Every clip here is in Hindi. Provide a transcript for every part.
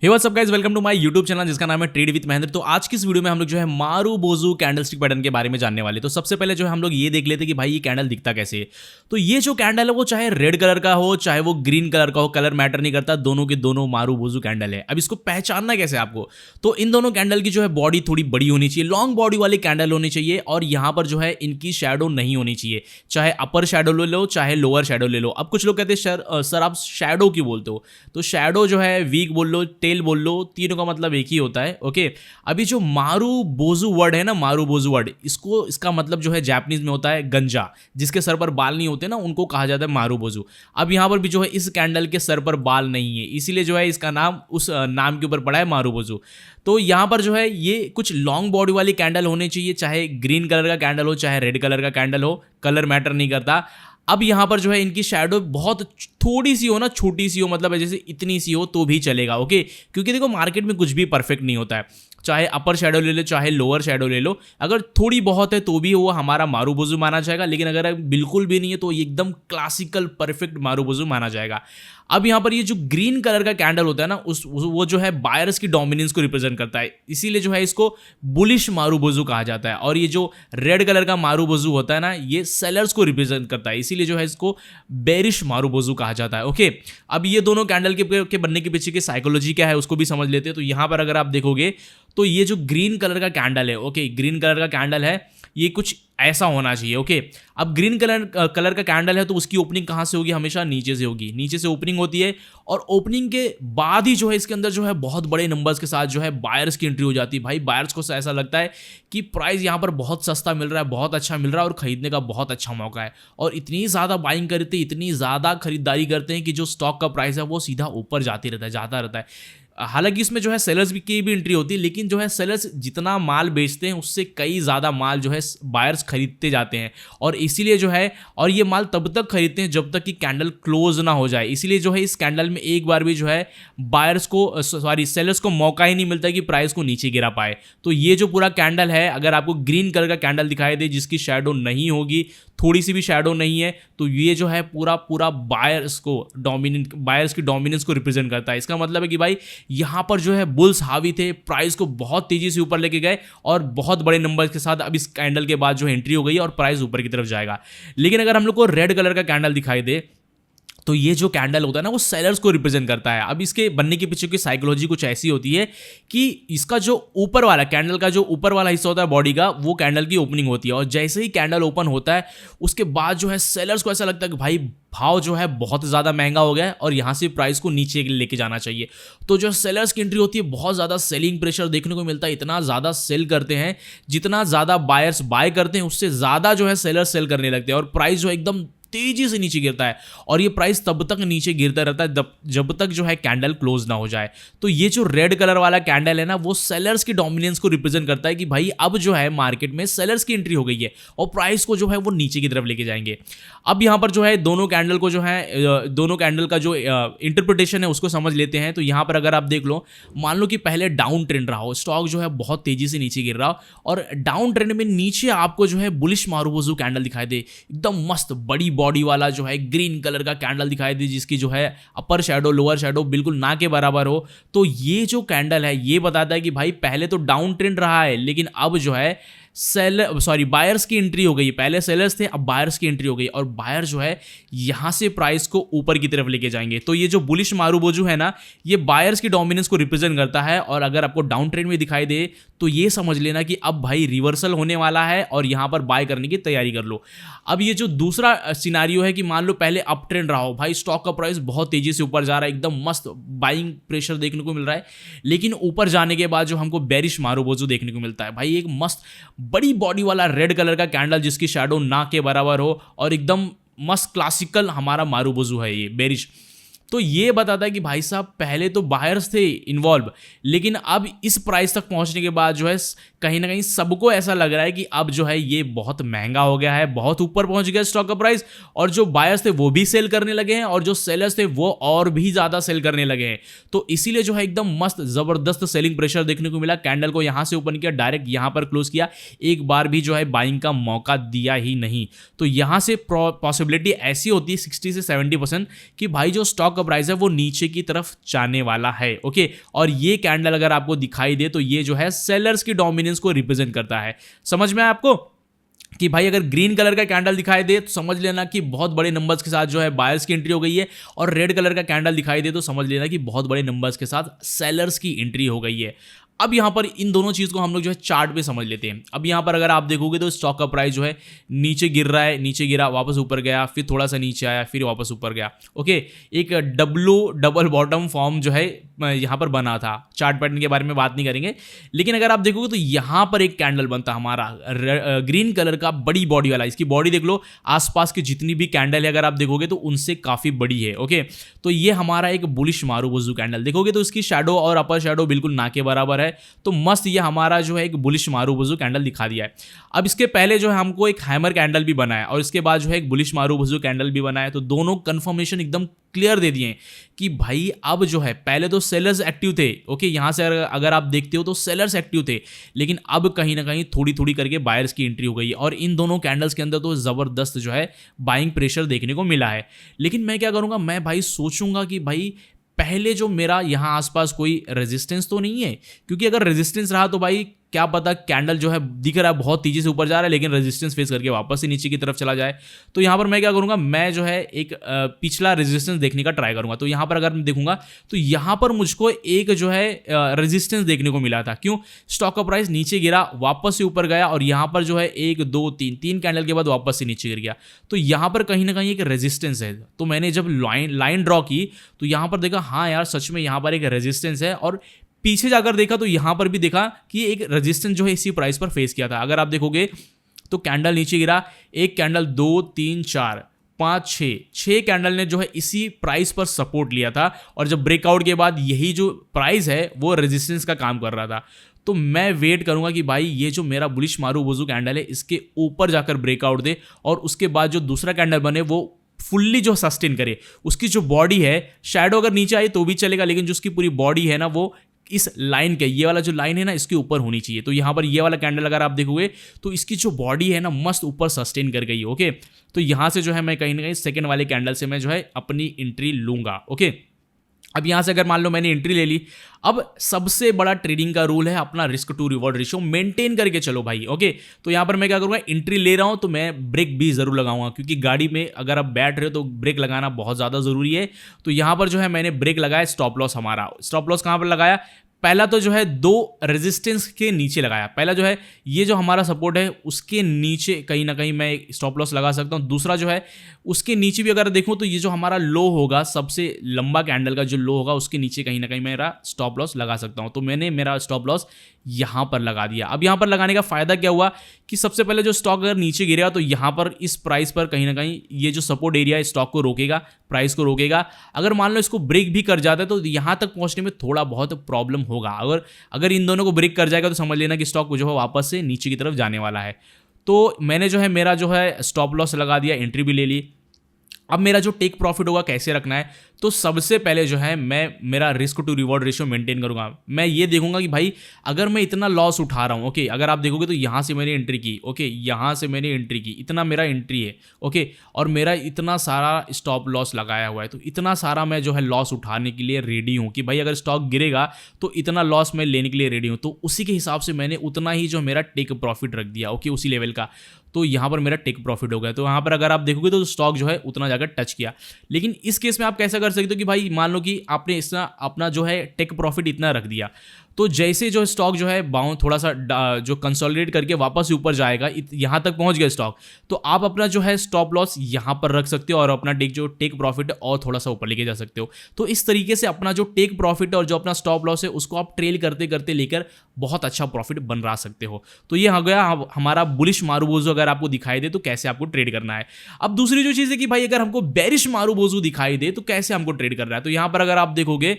Hey what's up guys, welcome to my YouTube channel जिसका नाम है ट्रेड विद महेंद्र। तो आज की इस वीडियो में हम लोग जो है मारुबोजू कैंडलस्टिक पैटर्न के बारे में जानने वाले। तो सबसे पहले जो है हम लोग ये देख लेते हैं कि भाई ये कैंडल दिखता कैसे है। तो ये जो कैंडल है वो चाहे रेड कलर का हो चाहे वो ग्रीन कलर का हो, कलर मैटर नहीं करता, दोनों के दोनों मारुबोजू कैंडल है। अब इसको पहचानना कैसे आपको, तो इन दोनों कैंडल की जो है बॉडी थोड़ी बड़ी होनी चाहिए, लॉन्ग बॉडी वाली कैंडल होनी चाहिए और यहाँ पर जो है इनकी शैडो नहीं होनी चाहिए, चाहे अपर शैडो ले लो चाहे लोअर शैडो ले लो। अब कुछ लोग कहते हैं सर आप शैडो क्यों बोलते हो, तो शैडो जो है वीक बोल लो, टेल बोल लो, तीनों का मतलब एक ही होता है। ओके, अभी जो मारुबोजू वर्ड है ना, मारुबोजू वर्ड, इसका मतलब जो है जापानीज में होता है गंजा, जिसके सर पर बाल नहीं होते ना उनको कहा जाता है मारुबोजू। अब यहां पर भी जो है इस कैंडल के सर पर बाल नहीं है, इसीलिए जो है इसका नाम उस नाम के ऊपर पड़ा है मारुबोजू। तो यहां पर जो है ये कुछ लॉन्ग बॉडी वाली कैंडल होनी चाहिए, चाहे ग्रीन कलर का कैंडल हो चाहे रेड कलर का कैंडल हो, कलर मैटर नहीं करता। अब यहाँ पर जो है इनकी शैडो बहुत थोड़ी सी हो ना, छोटी सी हो, मतलब जैसे इतनी सी हो तो भी चलेगा। ओके, क्योंकि देखो मार्केट में कुछ भी परफेक्ट नहीं होता है, चाहे अपर शैडो ले लो चाहे लोअर शैडो ले लो, अगर थोड़ी बहुत है तो भी वो हमारा मारुबोजू माना जाएगा, लेकिन अगर बिल्कुल भी नहीं है तो एकदम क्लासिकल परफेक्ट मारुबोजू माना जाएगा। अब यहाँ पर ये जो ग्रीन कलर का कैंडल होता है ना वो जो है बायर्स की डोमिनेंस को रिप्रेजेंट करता है, इसीलिए जो है इसको बुलिश मारुबोजू कहा जाता है। और ये जो रेड कलर का मारुबोजू होता है ना, ये सेलर्स को रिप्रेजेंट करता है, इसीलिए जो है इसको बेरिश मारुबोजू कहा जाता है। ओके, अब ये दोनों कैंडल के बनने के पीछे की साइकोलॉजी क्या है उसको भी समझ लेते हैं। तो यहाँ पर अगर आप देखोगे तो ये जो ग्रीन कलर का कैंडल है, ओके, ग्रीन कलर का कैंडल है, ये कुछ ऐसा होना चाहिए। ओके, अब ग्रीन कलर का कैंडल है तो उसकी ओपनिंग कहाँ से होगी, हमेशा नीचे से होगी, नीचे से ओपनिंग होती है और ओपनिंग के बाद ही जो है इसके अंदर जो है बहुत बड़े नंबर्स के साथ जो है बायर्स की एंट्री हो जाती है। भाई बायर्स को ऐसा लगता है कि प्राइस यहाँ पर बहुत सस्ता मिल रहा है, बहुत अच्छा मिल रहा है और खरीदने का बहुत अच्छा मौका है, और इतनी ज़्यादा बाइंग करते हैं, इतनी ज़्यादा खरीदारी करते हैं कि जो स्टॉक का प्राइस है वो सीधा ऊपर जाता रहता है। हालांकि इसमें जो है सेलर्स की भी एंट्री होती है, लेकिन जो है सेलर्स जितना माल बेचते हैं उससे कई ज़्यादा माल जो है बायर्स खरीदते जाते हैं, और इसीलिए जो है, और ये माल तब तक खरीदते हैं जब तक कि कैंडल क्लोज ना हो जाए। इसीलिए जो है इस कैंडल में एक बार भी जो है बायर्स को सेलर्स को मौका ही नहीं मिलता कि प्राइस को नीचे गिरा पाए। तो ये जो पूरा कैंडल है, अगर आपको ग्रीन कलर का कैंडल दिखाई दे जिसकी शैडो नहीं होगी, थोड़ी सी भी शैडो नहीं है, तो ये जो है पूरा बायर्स की डोमिनेंस को रिप्रेजेंट करता है। इसका मतलब है कि भाई यहाँ पर जो है बुल्स हावी थे, प्राइस को बहुत तेजी से ऊपर लेके गए और बहुत बड़े नंबर्स के साथ अब इस कैंडल के बाद जो एंट्री हो गई और प्राइस ऊपर की तरफ जाएगा। लेकिन अगर हम लोग को रेड कलर का कैंडल दिखाई दे तो ये जो कैंडल होता है ना वो सेलर्स को रिप्रेजेंट करता है। अब इसके बनने के पीछे की साइकोलॉजी कुछ ऐसी होती है कि इसका जो ऊपर वाला कैंडल का जो ऊपर वाला हिस्सा होता है बॉडी का, वो कैंडल की ओपनिंग होती है, और जैसे ही कैंडल ओपन होता है उसके बाद जो है सेलर्स को ऐसा लगता है कि भाई भाव जो है बहुत ज़्यादा महंगा हो गया है और यहाँ से प्राइस को नीचे लेके जाना चाहिए। तो जो सेलर्स की एंट्री होती है, बहुत ज़्यादा सेलिंग प्रेशर देखने को मिलता है, इतना ज़्यादा सेल करते हैं, जितना ज़्यादा बायर्स बाय करते हैं उससे ज़्यादा जो है सेलर्स सेल करने लगते हैं, और प्राइस जो एकदम तेजी से नीचे गिरता है, और ये प्राइस तब तक नीचे गिरता रहता है जब तक जो है कैंडल क्लोज ना हो जाए। तो ये जो रेड कलर वाला कैंडल है ना, वो सेलर्स की डोमिनेंस को रिप्रेजेंट करता है कि भाई अब जो है मार्केट में सेलर्स की एंट्री हो गई है और प्राइस को जो है वो नीचे की तरफ लेके जाएंगे। अब यहाँ पर जो है दोनों कैंडल को जो है दोनों कैंडल का जो इंटरप्रिटेशन है उसको समझ लेते हैं। तो यहाँ पर अगर आप देख लो, मान लो कि पहले डाउन ट्रेंड रहा हो, स्टॉक जो है बहुत तेजी से नीचे गिर रहा हो, और डाउन ट्रेंड में नीचे आपको जो है बुलिश मारुबोजू कैंडल दिखाई दे, एकदम मस्त बड़ी बॉडी वाला जो है ग्रीन कलर का कैंडल दिखाई दे, जिसकी जो है अपर शैडो लोअर शैडो बिल्कुल ना के बराबर हो। तो ये जो कैंडल है ये बताता है कि भाई पहले तो डाउन ट्रेंड रहा है, लेकिन अब जो है बायर्स की एंट्री हो गई। पहले सेलर्स थे, अब बायर्स की एंट्री हो गई, और बायर जो है यहां से प्राइस को ऊपर की तरफ लेके जाएंगे। तो ये जो बुलिश मारुबोजू है ना, ये बायर्स की डोमिनेंस को रिप्रेजेंट करता है, और अगर आपको डाउन ट्रेंड में दिखाई दे तो ये समझ लेना कि अब भाई रिवर्सल होने वाला है और यहां पर बाय करने की तैयारी कर लो। अब ये जो दूसरा सिनारियो है कि मान लो पहले अप ट्रेंड रहा हो, भाई स्टॉक का प्राइस बहुत तेजी से ऊपर जा रहा है, एकदम मस्त बाइंग प्रेशर देखने को मिल रहा है, लेकिन ऊपर जाने के बाद जो हमको बेरिश मारुबोजू देखने को मिलता है, भाई एक मस्त बड़ी बॉडी वाला रेड कलर का कैंडल जिसकी शैडो ना के बराबर हो, और एकदम मस्त क्लासिकल हमारा मारुबोजू है ये बेरिश। तो ये बताता है कि भाई साहब पहले तो बायर्स थे इन्वॉल्व, लेकिन अब इस प्राइस तक पहुंचने के बाद जो है कहीं ना कहीं सबको ऐसा लग रहा है कि अब जो है ये बहुत महंगा हो गया है, बहुत ऊपर पहुंच गया स्टॉक का प्राइस, और जो बायर्स थे वो भी सेल करने लगे हैं और जो सेलर्स थे वो और भी ज़्यादा सेल करने लगे हैं। तो इसीलिए जो है एकदम मस्त ज़बरदस्त सेलिंग प्रेशर देखने को मिला। कैंडल को यहाँ से ओपन किया, डायरेक्ट यहाँ पर क्लोज किया, एक बार भी जो है बाइंग का मौका दिया ही नहीं। तो यहाँ से पॉसिबिलिटी ऐसी होती है 60 से 70% कि भाई जो स्टॉक का प्राइस है वो नीचे की तरफ जाने वाला है। ओके, और ये कैंडल अगर आपको दिखाई दे तो ये जो है सेलर्स की डोमिनेंस को रिप्रेजेंट करता है। समझ में आया आपको कि भाई अगर ग्रीन कलर का कैंडल दिखाई दे तो समझ लेना कि बहुत बड़े नंबर्स के साथ जो है बायर्स की एंट्री हो गई है, और रेड कलर का कैंडल दिखाई दे तो समझ लेना कि बहुत बड़े नंबर्स के साथ सेलर्स की एंट्री हो गई है। अब यहाँ पर इन दोनों चीज़ को हम लोग जो है चार्ट पे समझ लेते हैं। अब यहाँ पर अगर आप देखोगे तो स्टॉक का प्राइस जो है नीचे गिर रहा है, नीचे गिरा, वापस ऊपर गया, फिर थोड़ा सा नीचे आया, फिर वापस ऊपर गया। ओके, एक डबल बॉटम फॉर्म जो है यहाँ पर बना था। चार्ट पैटर्न के बारे में बात नहीं करेंगे, लेकिन अगर आप देखोगे तो यहाँ पर एक कैंडल बनता हमारा ग्रीन कलर का, बड़ी बॉडी वाला। इसकी बॉडी देख लो, आसपास की जितनी भी कैंडल है अगर आप देखोगे तो उनसे काफ़ी बड़ी है। ओके, तो ये हमारा एक बुलिश मारुबोजू कैंडल। देखोगे तो इसकी शैडो और अपर शैडो बिल्कुल ना के बराबर है, तो मस्त ये हमारा जो है एक बुलिश मारुबोजू कैंडल दिखा दिया है। अब इसके पहले जो है हमको एक हैमर कैंडल भी बना है, और इसके बाद जो है एक बुलिश मारुबोजू कैंडल भी बना है। तो दोनों कंफर्मेशन एकदम क्लियर दे दिए कि भाई अब जो है, पहले तो सेलर्स एक्टिव थे। ओके, यहां से अगर आप देखते हो तो सेलर्स एक्टिव थे, लेकिन अब कहीं ना कहीं थोड़ी थोड़ी करके बायर्स की एंट्री हो गई है, और इन दोनों कैंडल्स के अंदर तो जबरदस्त जो है बाइंग प्रेशर देखने को मिला है। लेकिन मैं क्या करूंगा, मैं भाई सोचूंगा कि भाई पहले जो मेरा यहाँ आसपास कोई रेजिस्टेंस तो नहीं है, क्योंकि अगर रेजिस्टेंस रहा तो भाई क्या पता कैंडल जो है दिख रहा है बहुत तेजी से ऊपर जा रहा है, लेकिन रेजिस्टेंस फेस करके वापस से नीचे की तरफ चला जाए। तो यहाँ पर मैं क्या करूँगा, मैं जो है एक पिछला रेजिस्टेंस देखने का ट्राई करूँगा। तो यहाँ पर अगर मैं देखूंगा तो यहाँ पर मुझको एक जो है रेजिस्टेंस देखने को मिला था। क्यों? स्टॉक का प्राइस नीचे गिरा, वापस से ऊपर गया, और यहाँ पर जो है 1 2 3 कैंडल के बाद वापस से नीचे गिर गया। तो यहाँ पर कहीं ना कहीं एक रेजिस्टेंस है। तो मैंने जब लाइन ड्रॉ की तो यहाँ पर देखा, हाँ यार सच में यहाँ पर एक रेजिस्टेंस है, और पीछे जाकर देखा तो यहां पर भी देखा कि एक रेजिस्टेंस जो है इसी प्राइस पर फेस किया था। अगर आप देखोगे तो कैंडल नीचे गिरा, एक कैंडल 2 3 4 5 6 कैंडल ने जो है इसी प्राइस पर सपोर्ट लिया था, और जब ब्रेकआउट के बाद यही जो प्राइस है वो रेजिस्टेंस का काम कर रहा था। तो मैं वेट करूंगा कि भाई ये जो मेरा बुलिश मारुबोजू कैंडल है इसके ऊपर जाकर ब्रेकआउट दे, और उसके बाद जो दूसरा कैंडल बने वो फुल्ली जो सस्टेन करे। उसकी जो बॉडी है, शैडो अगर नीचे आई तो भी चलेगा, लेकिन जो उसकी पूरी बॉडी है ना वो इस लाइन के, ये वाला जो लाइन है ना इसके ऊपर होनी चाहिए। तो यहाँ पर ये वाला कैंडल अगर आप देखोगे तो इसकी जो बॉडी है ना मस्त ऊपर सस्टेन कर गई। ओके, तो यहाँ से जो है मैं कहीं ना कहीं सेकेंड वाले कैंडल से मैं जो है अपनी एंट्री लूंगा। ओके, अब यहाँ से अगर मान लो मैंने एंट्री ले ली, अब सबसे बड़ा ट्रेडिंग का रूल है अपना risk to reward ratio maintain करके चलो भाई। ओके, तो यहाँ पर मैं क्या करूँगा, एंट्री ले रहा हूँ तो मैं ब्रेक भी जरूर लगाऊंगा, क्योंकि गाड़ी में अगर आप बैठ रहे हो तो ब्रेक लगाना बहुत ज़्यादा ज़रूरी है। तो यहाँ पर जो है मैंने ब्रेक लगाया, स्टॉप लॉस हमारा, स्टॉप लॉस कहाँ पर लगाया, पहला तो जो है 2 रेजिस्टेंस के नीचे लगाया। पहला जो है ये जो हमारा सपोर्ट है उसके नीचे कहीं ना कहीं मैं स्टॉप लॉस लगा सकता हूँ। दूसरा जो है उसके नीचे भी अगर देखूँ तो ये जो हमारा लो होगा, सबसे लंबा कैंडल का जो लो होगा उसके नीचे कहीं ना कहीं मेरा स्टॉप लॉस लगा सकता हूँ। तो मैंने मेरा स्टॉप लॉस यहाँ पर लगा दिया। अब यहाँ पर लगाने का फायदा क्या हुआ कि सबसे पहले जो स्टॉक अगर नीचे गिरेगा तो यहाँ पर इस प्राइस पर कहीं ना कहीं ये जो सपोर्ट एरिया है स्टॉक को रोकेगा, प्राइस को रोकेगा। अगर मान लो इसको ब्रेक भी कर जाता है तो यहाँ तक पहुँचने में थोड़ा बहुत प्रॉब्लम होगा। अगर इन दोनों को ब्रेक कर जाएगा तो समझ लेना कि स्टॉक जो है वापस से नीचे की तरफ जाने वाला है। तो मैंने जो है मेरा जो है स्टॉप लॉस लगा दिया, एंट्री भी ले ली। अब मेरा जो टेक प्रॉफिट होगा कैसे रखना है, तो सबसे पहले जो है मैं मेरा risk to reward ratio maintain करूंगा। मैं ये देखूंगा कि भाई अगर मैं इतना लॉस उठा रहा हूं, ओके, अगर आप देखोगे तो यहाँ से मैंने एंट्री की, ओके, यहाँ से मैंने एंट्री की, इतना मेरा एंट्री है, ओके, और मेरा इतना सारा स्टॉप लॉस लगाया हुआ है, तो इतना सारा मैं जो है लॉस उठाने के लिए रेडी हूँ कि भाई अगर स्टॉक गिरेगा तो इतना लॉस मैं लेने के लिए रेडी हूँ। तो उसी के हिसाब से मैंने उतना ही जो मेरा टेक प्रॉफिट रख दिया, ओके, उसी लेवल का। तो यहाँ पर मेरा टेक प्रॉफिट हो गया। तो यहाँ पर अगर आप देखोगे तो स्टॉक जो है उतना जाकर टच किया। लेकिन इस केस में आप कैसा कर सकते हो कि भाई मान लो कि आपने इतना अपना जो है टेक प्रॉफिट इतना रख दिया, तो जैसे जो स्टॉक जो है बाउंड थोड़ा सा जो कंसोलिडेट करके वापस ऊपर जाएगा, यहाँ तक पहुँच गया स्टॉक, तो आप अपना जो है स्टॉप लॉस यहाँ पर रख सकते हो और अपना टेक प्रॉफिट है और थोड़ा सा ऊपर लेके जा सकते हो। तो इस तरीके से अपना जो टेक प्रॉफिट है और जो अपना स्टॉप लॉस है उसको आप ट्रेल करते करते लेकर बहुत अच्छा प्रॉफिट बना सकते हो। तो ये हो गया हमारा बुलिश मारुबोजू। अगर आपको दिखाई दे तो कैसे आपको ट्रेड करना है। अब दूसरी जो चीज़ है कि भाई अगर हमको बेरिश मारुबोजू दिखाई दे तो कैसे हमको ट्रेड करना है। तो यहाँ पर अगर आप देखोगे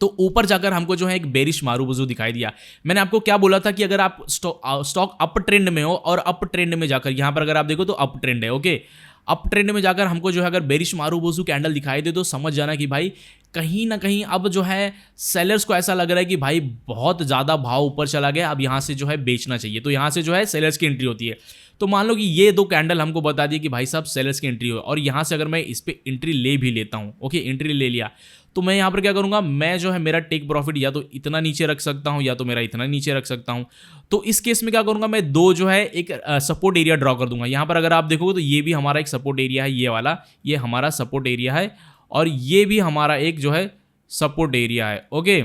तो ऊपर जाकर हमको जो है एक बेरिश मारुबोजू दिखाई दिया। मैंने आपको क्या बोला था कि अगर आप स्टॉक अप ट्रेंड में हो और अप ट्रेंड में जाकर यहाँ पर अगर आप देखो तो अप ट्रेंड है, ओके, अप ट्रेंड में जाकर हमको जो है अगर बेरिश मारुबोजू कैंडल दिखाई दे तो समझ जाना कि भाई कहीं ना कहीं अब जो है सेलर्स को ऐसा लग रहा है कि भाई बहुत ज़्यादा भाव ऊपर चला गया, अब यहाँ से जो है बेचना चाहिए, तो यहाँ से जो है सेलर्स की एंट्री होती है। तो मान लो कि ये दो कैंडल हमको बता दिए कि भाई साहब सेलर्स की एंट्री हो, और यहाँ से अगर मैं इस पर एंट्री ले भी लेता हूँ, ओके एंट्री ले लिया, तो मैं यहाँ पर क्या करूँगा, मैं जो है मेरा टेक प्रॉफिट या तो इतना नीचे रख सकता हूँ या तो मेरा इतना नीचे रख सकता हूँ। तो इस केस में क्या करूँगा, मैं दो जो है एक सपोर्ट एरिया ड्रॉ कर दूंगा। यहाँ पर अगर आप देखोगे तो ये भी हमारा एक सपोर्ट एरिया है, ये वाला ये हमारा सपोर्ट एरिया है, और ये भी हमारा एक जो है सपोर्ट एरिया है। ओके,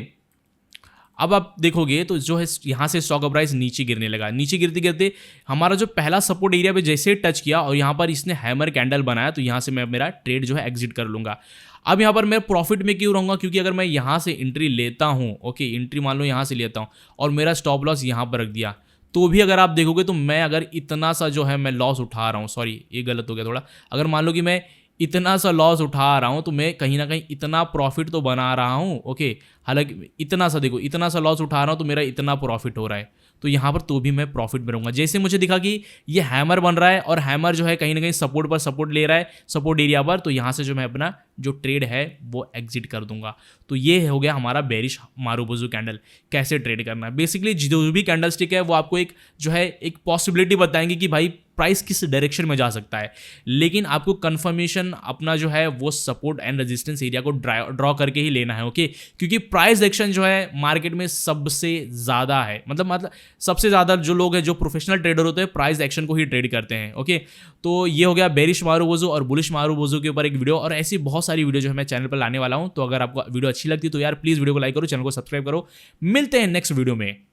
अब आप देखोगे तो जो है यहाँ से स्टॉक का प्राइस नीचे गिरने लगा, नीचे गिरते गिरते हमारा जो पहला सपोर्ट एरिया पे जैसे टच किया और यहाँ पर इसने हैमर कैंडल बनाया, तो यहाँ से मैं मेरा ट्रेड जो है एग्जिट कर लूँगा। अब यहाँ पर मैं प्रॉफिट में क्यों रहूँगा, क्योंकि अगर मैं यहाँ से एंट्री लेता हूँ, ओके एंट्री मान लो यहाँ से लेता हूँ और मेरा स्टॉप लॉस यहाँ पर रख दिया, तो भी अगर आप देखोगे तो मैं अगर इतना सा जो है मैं लॉस उठा रहा हूँ, सॉरी ये गलत हो गया थोड़ा, अगर मान लो कि मैं इतना सा लॉस उठा रहा हूँ तो मैं कहीं ना कहीं इतना प्रॉफिट तो बना रहा हूँ। ओके, हालांकि इतना सा देखो, इतना सा लॉस उठा रहा हूँ तो मेरा इतना प्रॉफिट हो रहा है, तो यहाँ पर तो भी मैं प्रॉफिट में रहूँगा। जैसे मुझे दिखा कि ये हैमर बन रहा है और हैमर जो है कहीं ना कहीं सपोर्ट पर सपोर्ट ले रहा है, सपोर्ट एरिया पर, तो यहाँ से जो मैं अपना जो ट्रेड है वो एग्जिट कर दूंगा। तो ये हो गया हमारा बेरिश मारुबोजू कैंडल। कैसे ट्रेड करना है, बेसिकली जो भी कैंडल स्टिक है वो आपको एक जो है एक पॉसिबिलिटी बताएंगे कि भाई प्राइस किस डायरेक्शन में जा सकता है, लेकिन आपको कंफर्मेशन अपना जो है वो सपोर्ट एंड रेजिस्टेंस एरिया को ड्रॉ करके ही लेना है। ओके, क्योंकि प्राइस एक्शन जो है मार्केट में सबसे ज़्यादा है, मतलब सबसे ज़्यादा जो लोग हैं जो प्रोफेशनल ट्रेडर होते हैं प्राइस एक्शन को ही ट्रेड करते हैं। ओके, तो ये हो गया बेरिश मारुबोजू और बुलिश मारुबोजू के ऊपर एक वीडियो, और ऐसी बहुत सारी वीडियो जो है मैं चैनल पर लाने वाला हूँ। तो अगर आपको वीडियो अच्छी लगती है तो यार प्लीज़ वीडियो को लाइक करो, चैनल को सब्सक्राइब करो। मिलते हैं नेक्स्ट वीडियो में।